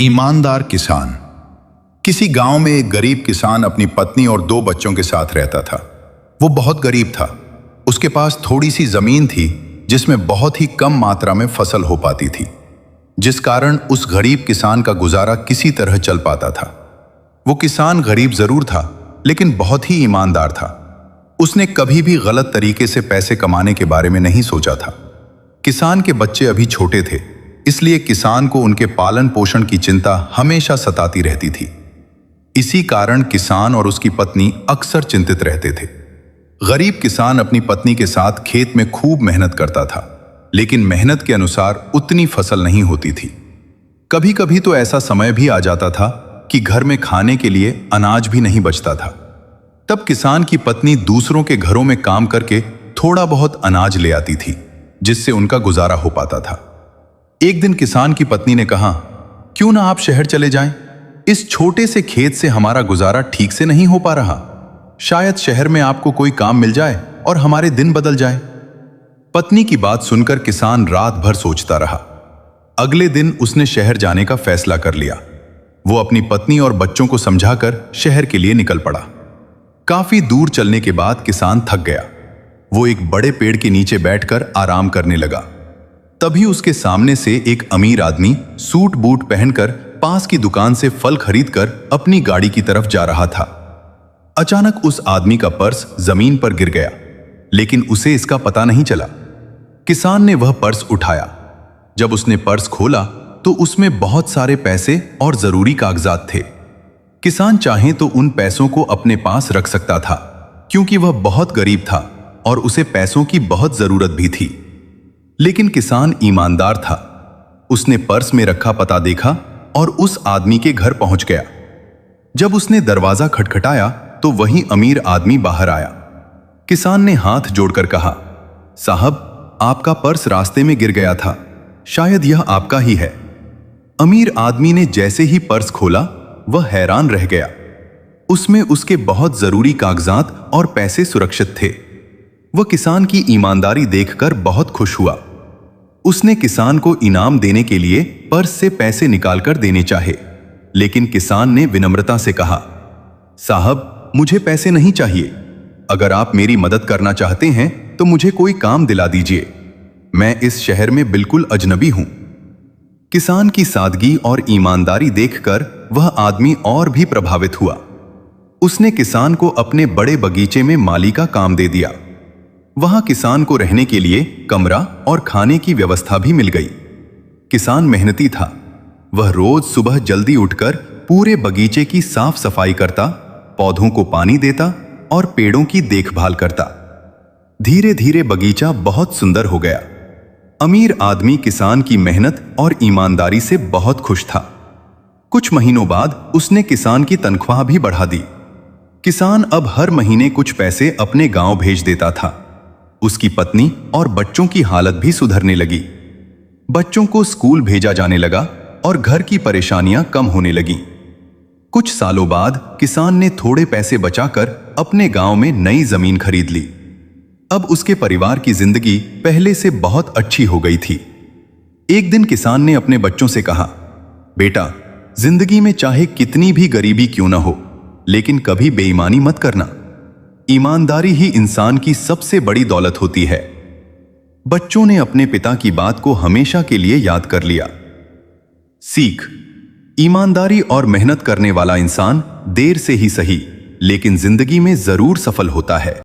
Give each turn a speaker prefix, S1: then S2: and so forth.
S1: ईमानदार किसान। किसी गांव में एक गरीब किसान अपनी पत्नी और 2 बच्चों के साथ रहता था। वो बहुत गरीब था। उसके पास थोड़ी सी जमीन थी जिसमें बहुत ही कम मात्रा में फसल हो पाती थी, जिस कारण उस गरीब किसान का गुजारा किसी तरह चल पाता था। वो किसान गरीब जरूर था, लेकिन बहुत ही ईमानदार था। उसने कभी भी गलत तरीके से पैसे कमाने के बारे में नहीं सोचा था। किसान के बच्चे अभी छोटे थे, इसलिए किसान को उनके पालन पोषण की चिंता हमेशा सताती रहती थी। इसी कारण किसान और उसकी पत्नी अक्सर चिंतित रहते थे। गरीब किसान अपनी पत्नी के साथ खेत में खूब मेहनत करता था, लेकिन मेहनत के अनुसार उतनी फसल नहीं होती थी। कभी कभी तो ऐसा समय भी आ जाता था कि घर में खाने के लिए अनाज भी नहीं बचता था। तब किसान की पत्नी दूसरों के घरों में काम करके थोड़ा बहुत अनाज ले आती थी, जिससे उनका गुजारा हो पाता था। एक दिन किसान की पत्नी ने कहा, क्यों ना आप शहर चले जाएं? इस छोटे से खेत से हमारा गुजारा ठीक से नहीं हो पा रहा। शायद शहर में आपको कोई काम मिल जाए और हमारे दिन बदल जाए। पत्नी की बात सुनकर किसान रात भर सोचता रहा। अगले दिन उसने शहर जाने का फैसला कर लिया। वो अपनी पत्नी और बच्चों को समझाकर शहर के लिए निकल पड़ा। काफी दूर चलने के बाद किसान थक गया। वो एक बड़े पेड़ के नीचे बैठकर आराम करने लगा। तभी उसके सामने से एक अमीर आदमी सूट बूट पहनकर पास की दुकान से फल खरीदकर अपनी गाड़ी की तरफ जा रहा था। अचानक उस आदमी का पर्स जमीन पर गिर गया, लेकिन उसे इसका पता नहीं चला। किसान ने वह पर्स उठाया। जब उसने पर्स खोला तो उसमें बहुत सारे पैसे और जरूरी कागजात थे। किसान चाहे तो उन पैसों को अपने पास रख सकता था, क्योंकि वह बहुत गरीब था और उसे पैसों की बहुत जरूरत भी थी। लेकिन किसान ईमानदार था। उसने पर्स में रखा पता देखा और उस आदमी के घर पहुंच गया। जब उसने दरवाजा खटखटाया तो वही अमीर आदमी बाहर आया। किसान ने हाथ जोड़कर कहा, साहब, आपका पर्स रास्ते में गिर गया था, शायद यह आपका ही है। अमीर आदमी ने जैसे ही पर्स खोला, वह हैरान रह गया। उसमें उसके बहुत जरूरी कागजात और पैसे सुरक्षित थे। वह किसान की ईमानदारी देखकर बहुत खुश हुआ। उसने किसान को इनाम देने के लिए पर्स से पैसे निकालकर देने चाहे, लेकिन किसान ने विनम्रता से कहा, साहब, मुझे पैसे नहीं चाहिए। अगर आप मेरी मदद करना चाहते हैं तो मुझे कोई काम दिला दीजिए। मैं इस शहर में बिल्कुल अजनबी हूं। किसान की सादगी और ईमानदारी देखकर वह आदमी और भी प्रभावित हुआ। उसने किसान को अपने बड़े बगीचे में माली का काम दे दिया। वहां किसान को रहने के लिए कमरा और खाने की व्यवस्था भी मिल गई। किसान मेहनती था। वह रोज सुबह जल्दी उठकर पूरे बगीचे की साफ सफाई करता, पौधों को पानी देता और पेड़ों की देखभाल करता। धीरे धीरे बगीचा बहुत सुंदर हो गया। अमीर आदमी किसान की मेहनत और ईमानदारी से बहुत खुश था। कुछ महीनों बाद उसने किसान की तनख्वाह भी बढ़ा दी। किसान अब हर महीने कुछ पैसे अपने गांव भेज देता था। उसकी पत्नी और बच्चों की हालत भी सुधरने लगी। बच्चों को स्कूल भेजा जाने लगा और घर की परेशानियां कम होने लगी। कुछ सालों बाद किसान ने थोड़े पैसे बचाकर अपने गांव में नई जमीन खरीद ली। अब उसके परिवार की जिंदगी पहले से बहुत अच्छी हो गई थी। एक दिन किसान ने अपने बच्चों से कहा, बेटा, जिंदगी में चाहे कितनी भी गरीबी क्यों ना हो, लेकिन कभी बेईमानी मत करना। ईमानदारी ही इंसान की सबसे बड़ी दौलत होती है। बच्चों ने अपने पिता की बात को हमेशा के लिए याद कर लिया। सीख: ईमानदारी और मेहनत करने वाला इंसान देर से ही सही, लेकिन जिंदगी में जरूर सफल होता है।